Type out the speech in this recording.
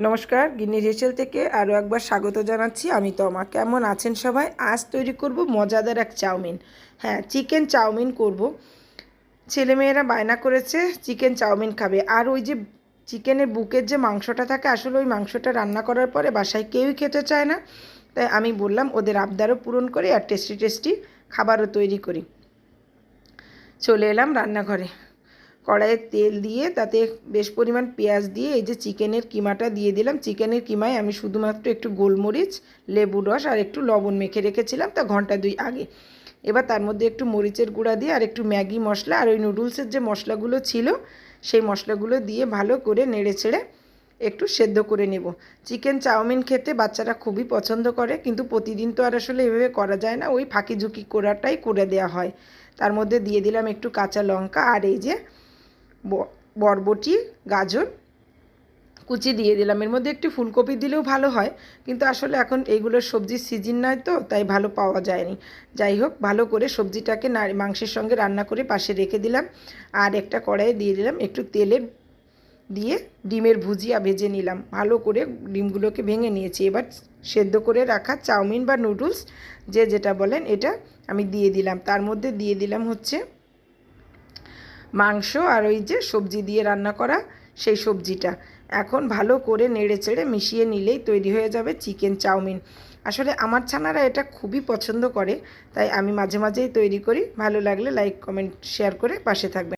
নমস্কার, গিন্নি রেচেল থেকে আরও একবার স্বাগত জানাচ্ছি। আমি তমা। কেমন আছেন সবাই? আজ তৈরি করব মজাদার এক চাউমিন। হ্যাঁ, চিকেন চাউমিন করব। ছেলেমেয়েরা বায়না করেছে চিকেন চাউমিন খাবে। আর ওই যে চিকেনের বুকের যে মাংসটা থাকে, আসলে ওই মাংসটা রান্না করার পরে বাসায় কেউই খেতে চায় না। তাই আমি বললাম ওদের আবদারও পূরণ করি আর টেস্টি টেস্টি খাবারও তৈরি করি। চলে এলাম রান্নাঘরে। কড়াইয়ে তেল দিয়ে তাতে বেশ পরিমাণ পেঁয়াজ দিয়ে এই যে চিকেনের কিমাটা দিয়ে দিলাম। চিকেনের কিমায় আমি শুধুমাত্র একটু গোলমরিচ, লেবুর রস আর একটু লবণ মেখে রেখেছিলাম তা ঘন্টা 2 আগে। এবার তার মধ্যে একটু মরিচের গুঁড়া দিয়ে আর একটু ম্যাগি মশলা আর ওই নুডলসের যে মশলাগুলো ছিল সেই মশলাগুলো দিয়ে ভালো করে নেড়ে ছেড়ে একটু সেদ্ধ করে নেব। চিকেন চাউমিন খেতে বাচ্চারা খুবই পছন্দ করে, কিন্তু প্রতিদিন তো আর আসলে এভাবে করা যায় না, ওই ফাঁকি ঝুঁকি করাটাই করে দেওয়া হয়। তার মধ্যে দিয়ে দিলাম একটু কাঁচা লঙ্কা আর এই যে বরবটি, গাজর কুচি দিয়ে দিলাম। এর মধ্যে একটু ফুলকপি দিলেও ভালো হয়, কিন্তু আসলে এখন এইগুলোর সবজির সিজন নয় তো, তাই ভালো পাওয়া যায়নি। যাই হোক, ভালো করে সবজিটাকে মাংসের সঙ্গে রান্না করে পাশে রেখে দিলাম। আর একটা কড়াইয়ে দিয়ে দিলাম একটু তেলের দিয়ে ডিমের ভুজিয়া ভেজে নিলাম। ভালো করে ডিমগুলোকে ভেঙে নিয়েছি। এবার সেদ্ধ করে রাখা চাউমিন বা নুডলস যে যেটা বলেন এটা আমি দিয়ে দিলাম। তার মধ্যে দিয়ে দিলাম হচ্ছে মাংস আর ওই যে সবজি দিয়ে রান্না করা সেই সবজিটা। এখন ভালো করে নেড়ে চেড়ে মিশিয়ে নিলেই তৈরি হয়ে যাবে চিকেন চাউমিন। আসলে আমার ছানারা এটা খুবই পছন্দ করে, তাই আমি মাঝে মাঝেই তৈরি করি। ভালো লাগলে লাইক, কমেন্ট, শেয়ার করে পাশে থাকবেন।